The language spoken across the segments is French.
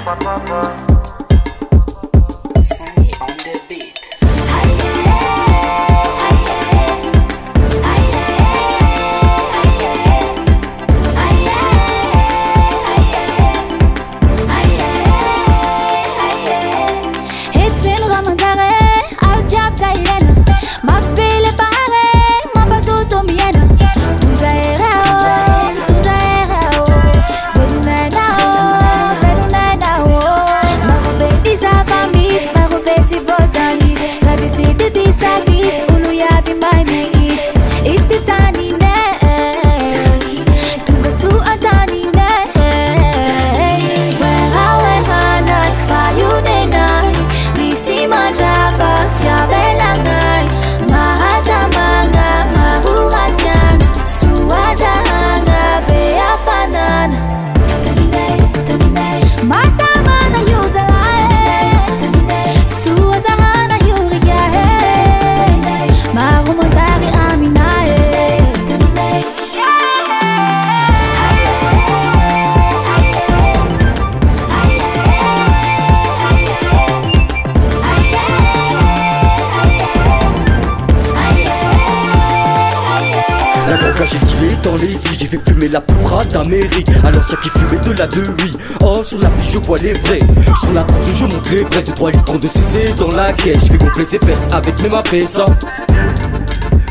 Sunny on the beat. La coca j'ai tiré dans les yeux, j'ai fait fumer la poudre d'Amérique. À l'ancien qui fumait de la 2-8. Oh sur la piste je vois les vrais. Sur la porte je montre les vrais. De 3 litres de CC dans la caisse. Je vais gonfler ses fesses avec mes mappés ça.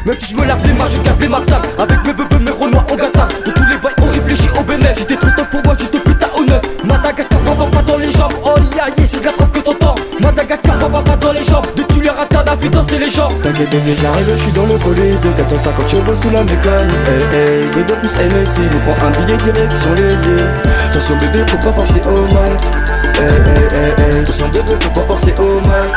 Même si je me lave les mains, je garde les massacres. Avec mes bebeux, mes renois en gaza. De tous les bails on réfléchit au bénéfice. Si t'es trop stop pour moi, juste putain au neuf. Madagascar, va pas dans les jambes. Oh yeah, yeah, c'est de la frappe que t'entends. Madagascar, va pas dans les jambes. De tu les ratas, la vie danser les gens. T'inquiète bébé, j'arrive, je suis dans le bolide. 450 chevaux sous la mécanique. Hey, hey, B2 plus NSI, nous prend un billet direction les îles. Attention bébé, faut pas forcer au mal. Hey, hey, hey, hey. Attention bébé, faut pas forcer au mal.